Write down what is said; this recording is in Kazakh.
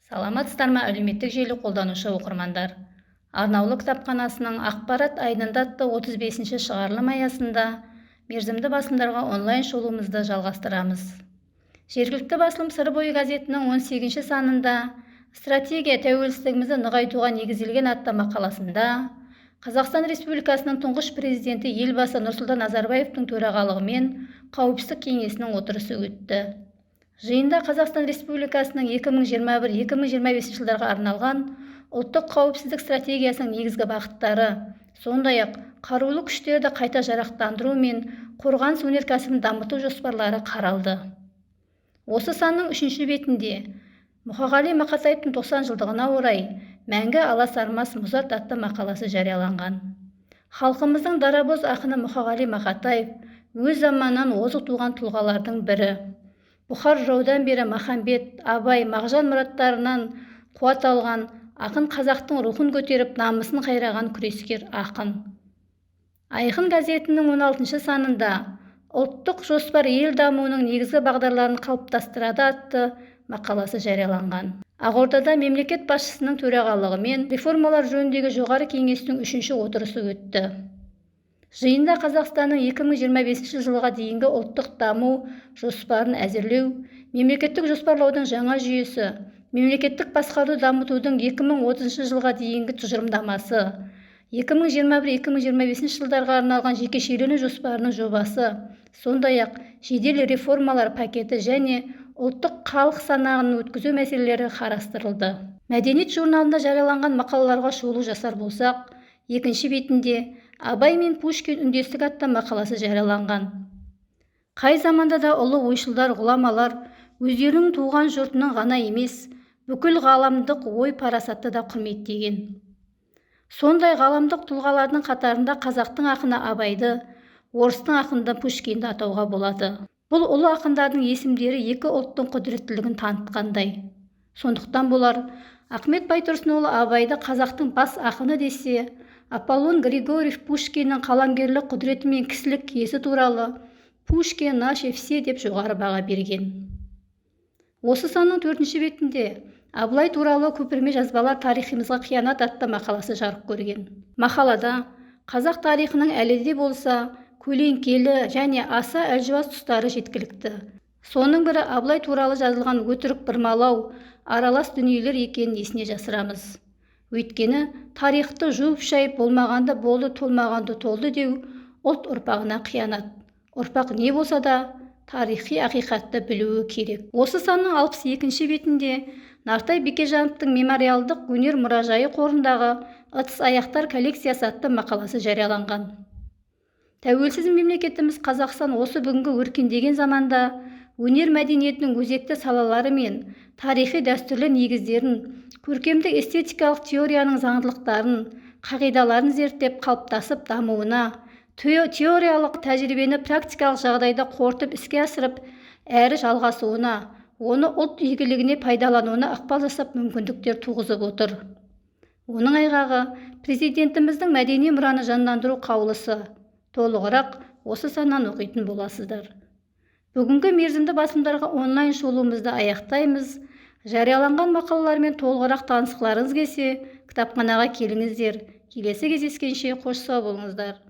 Саламатсыздар ма, әлеуметтік желі қолданушы оқырмандар? Арнаулы кітапханасының ақпарат айнында атты 35-ші шығарылым аясында мерзімді басылымдарға онлайн шолуымызды жалғастырамыз. Жергілікті басылым Сыр бойы газетінің 18-ші санында «Стратегия тәуелсіздігімізді нығайтуға негізделген» атты мақаласында Қазақстан Республикасының тұңғыш президенті елбасы Нұрсұлтан Назарбаевтың төрағалығымен Қауіпсіздік кеңесінің отырысы өтті. Жиында Қазақстан Республикасының 2021-2025 жылдарға арналған ұлттық қауіпсіздік стратегиясының негізгі бағыттары, сондай-ақ қарулы күштерді қайта жарақтандыру мен қорғаныс өнеркәсібін дамыту жоспарлары қаралды. Осы санның 3-ші бетінде Мұқағали Мақатаевтың 90 жылдығына орай «Мәңгі аласармас мұзарт» атты мақаласы жарияланған. Халқымыздың дарабоз ақыны Мұқағали Мақатаев өз заманынан озық туған тұлғалардың бірі. Бұхар жаудан бері Махамбет, Абай, Мағжан мұраттарынан қуат алған ақын, қазақтың рухын көтеріп, намысын қайраған күрескер ақын. Айқын газетінің 16-ші санында «Ұлттық жоспар ел дамуының негізгі бағдарларын қалыптастырады» атты мақаласы жарияланған. Ақордада мемлекет басшысының төрағалығымен реформалар жөніндегі жоғары кеңестің 3-ші отырысы өтті. Жиында Қазақстанның 2025 жылға дейінгі ұлттық даму жоспарын әзірлеу, мемлекеттік жоспарлаудың жаңа жүйесі, мемлекеттік басқаруды дамытудың 2030 жылға дейінгі тұжырымдамасы, 2021-2025 жылдарға арналған жекешелену жоспарының жобасы, сондай-ақ жедел реформалар пакеті және ұлттық халық санағын өткізу мәселелері қарастырылды. Мәдениет журналында жарияланған мақалаларға шолу жасар болсақ, 2-ші бетінде Абай мен Пушкин үндестік атты мақаласы жарияланған. Қай заманда да ұлы ойшылдар, ғұламалар өздерінің туған жұртының ғана емес, бүкіл ғаламдық ой парасатты да құрметтеген. Сондай ғаламдық тұлғалардың қатарында қазақтың ақыны Абайды, орыстың ақынды Пушкинді атауға болады. Бұл ұлы ақындардың есімдері екі ұлттың құдіреттілігін танытқандай. Сондықтан болар Ахмет Байтұрсынұлы Абайды қазақтың бас ақыны десе, Аполлон Григорьев Пушкиннің қаламгерлік құдіреті мен кісілік киесі туралы Пушкин наше все деп жоғары баға берген. Осы санның 4-ші бетінде Абылай туралы көпірме жазбалар тарихымызға қиянат атты мақаласы жарық көрген. Мақалада қазақ тарихының әлі де болса көлеңкелі және аса әлжуаз тұстары жеткілікті. Соның бірі Абылай туралы жазылған өтірік бұрмалау, аралас дүниелер екенін есіне жасырамыз. Өйткені тарихты жуып-шайып болмағанды болды, толмағанды толды деу ұлт ұрпағына қиянат. Ұрпақ не болса да тарихи ақиқатты білуі керек. Осы санның 62-ші бетінде Нартай Бекежановтың мемориалдық өнер мұражайы қорындағы ыдыс аяқтар коллекциясы атты мақаласы жарияланған. Тәуелсіз мемлекетіміз Қазақстан осы бүгінгі өркендеген заманда өнер мәдениетінің өзекті салалары мен тарихи дәстүрлі негіздерін, көркемдік эстетикалық теорияның заңдылықтарын, қағидаларын зерттеп қалыптасып дамуына, теориялық тәжірибені практикалық жағдайда қорытып іске асырып, әрі жалғасуына, оны ұлт игілігіне пайдалануына ықпал жасап мүмкіндіктер туғызып отыр. Оның айғағы президентіміздің мәдени мұраны жандандыру қаулысы. Толығырақ осы саннан оқитын боласыздар. Бүгінгі мерзімді басылымдарға онлайн шолуымызды аяқтаймыз. Жарияланған мақалалармен толығырақ танысқыларыңыз келсе, кітапханаға келіңіздер. Келесі кездескенше қош сау болыңыздар.